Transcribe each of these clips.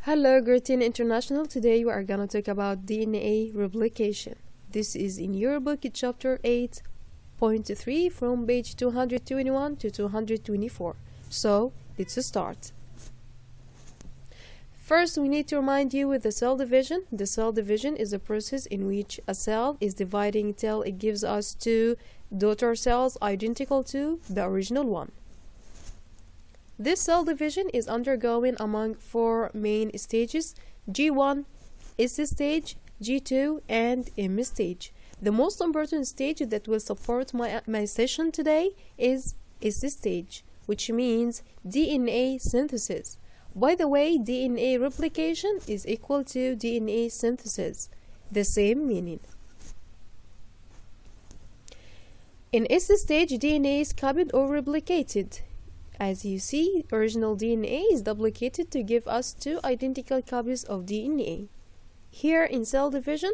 Hello, Greeting International. Today we are gonna talk about DNA replication. This is in your book, chapter 8.3 from page 221 to 224. So, let's start. First, we need to remind you with the cell division. The cell division is a process in which a cell is dividing till it gives us two daughter cells identical to the original one. This cell division is undergoing among four main stages: G1, S stage, G2, and M stage. The most important stage that will support my session today is S stage, which means DNA synthesis. By the way, DNA replication is equal to DNA synthesis, the same meaning. In S stage, DNA is copied or replicated. As you see, original DNA is duplicated to give us two identical copies of DNA. Here in cell division,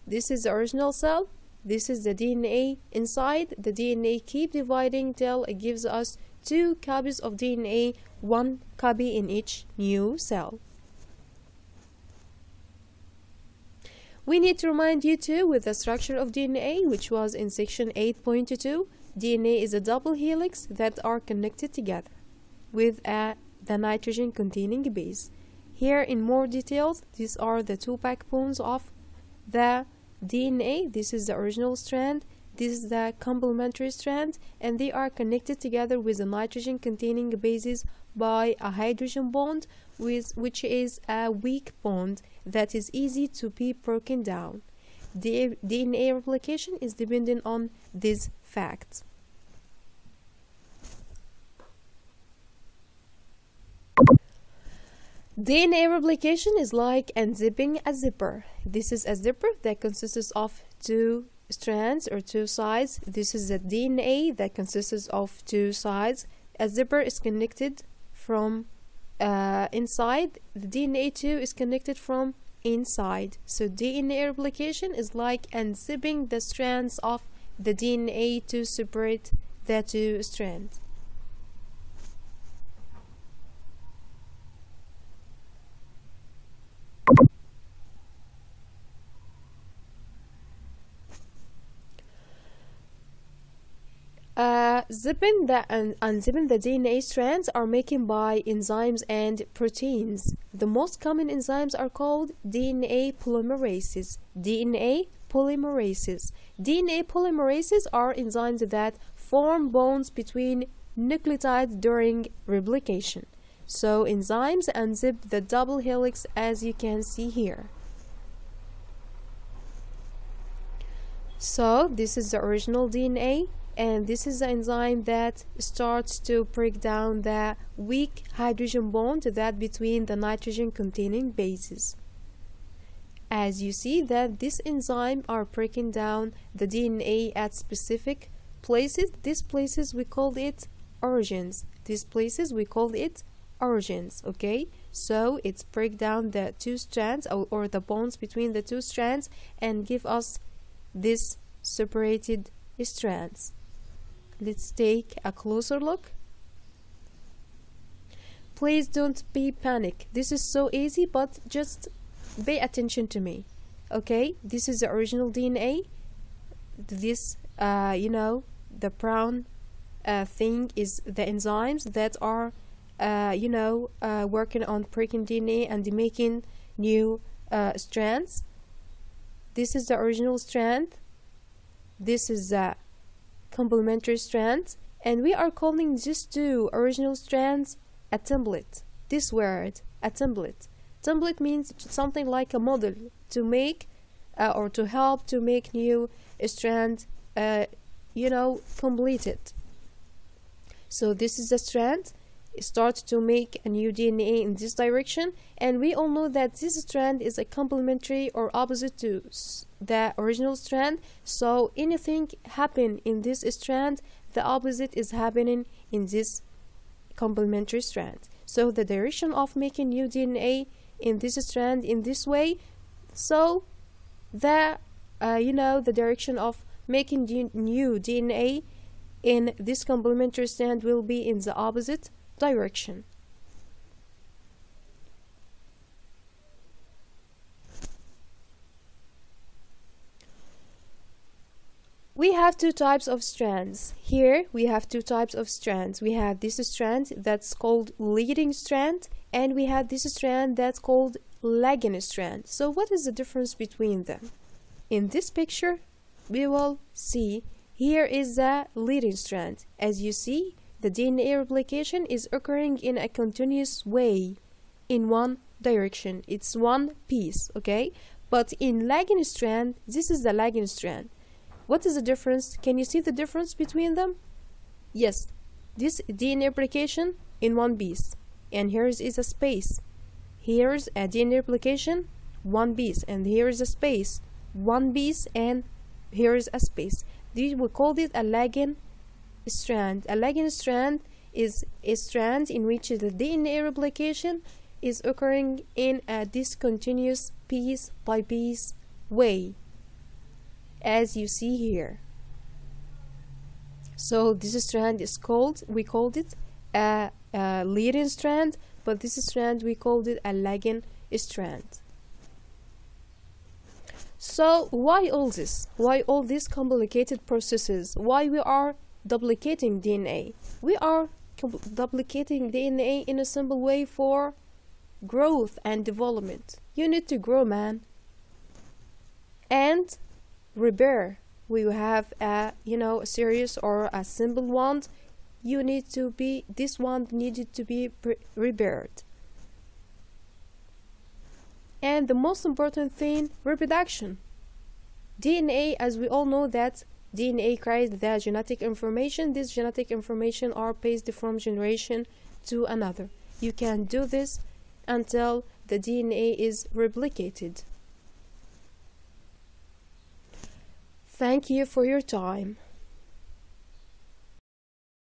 this is the original cell, this is the DNA inside. The DNA keep dividing till it gives us two copies of DNA, one copy in each new cell. We need to remind you too with the structure of DNA, which was in section 8.2. DNA is a double helix that are connected together with the nitrogen containing base. Here in more details, these are the two backbones of the DNA. This is the original strand, this is the complementary strand, and they are connected together with the nitrogen containing bases by a hydrogen bond, which is a weak bond that is easy to be broken down. The DNA replication is dependent on these facts. DNA replication is like unzipping a zipper. This is a zipper that consists of two strands or two sides. This is the DNA that consists of two sides. A zipper is connected from inside. The DNA too is connected from inside. So DNA replication is like unzipping the strands of the DNA to separate the two strands. Zipping and unzipping the DNA strands are making by enzymes and proteins. The most common enzymes are called DNA polymerases. DNA polymerases. DNA polymerases are enzymes that form bonds between nucleotides during replication. So enzymes unzip the double helix as you can see here. So this is the original DNA, and this is the enzyme that starts to break down the weak hydrogen bond that between the nitrogen containing bases. As you see that this enzyme are breaking down the DNA at specific places. These places we call it origins. These places we call it origins. Okay, so it's break down the two strands or the bonds between the two strands and give us this separated strands. Let's take a closer look. Please don't be panic. This is so easy, but just pay attention to me. Okay, this is the original DNA. This the brown thing is the enzymes that are working on breaking DNA and making new strands. This is the original strand, this is the complementary strands, and we are calling these two original strands a template. This word, a template. Template means something like a model to make or to help to make new strand completed. So this is the strand. Start to make a new DNA in this direction, and we all know that this strand is a complementary or opposite to the original strand. So anything happen in this strand, the opposite is happening in this complementary strand. So the direction of making new DNA in this strand in this way, so the the direction of making new DNA in this complementary strand will be in the opposite direction. have two types of strands. Here we have two types of strands. We have this strand that's called leading strand, and we have this strand that's called lagging strand. So what is the difference between them? In this picture, we will see here is the leading strand. As you see, the DNA replication is occurring in a continuous way in one direction. It's one piece, okay? But in lagging strand, this is the lagging strand. What is the difference? Can you see the difference between them? Yes, this DNA replication in one piece, and here is a space. Here's a DNA replication, one piece, and here is a space, one piece, and here is a space. We call it a lagging strand. A lagging strand is a strand in which the DNA replication is occurring in a discontinuous piece by piece way, as you see here. So this strand is called, we called it a leading strand, but this strand we called it a lagging strand. So why all this? Why all these complicated processes? Why we are duplicating DNA? We are duplicating DNA in a simple way for growth and development. You need to grow, man, and repair. We have a a serious or a simple wound. You need to be, this one needed to be repaired. And the most important thing, reproduction. DNA, as we all know that DNA carries the genetic information. This genetic information are passed from generation to another. You can do this until the DNA is replicated. Thank you for your time.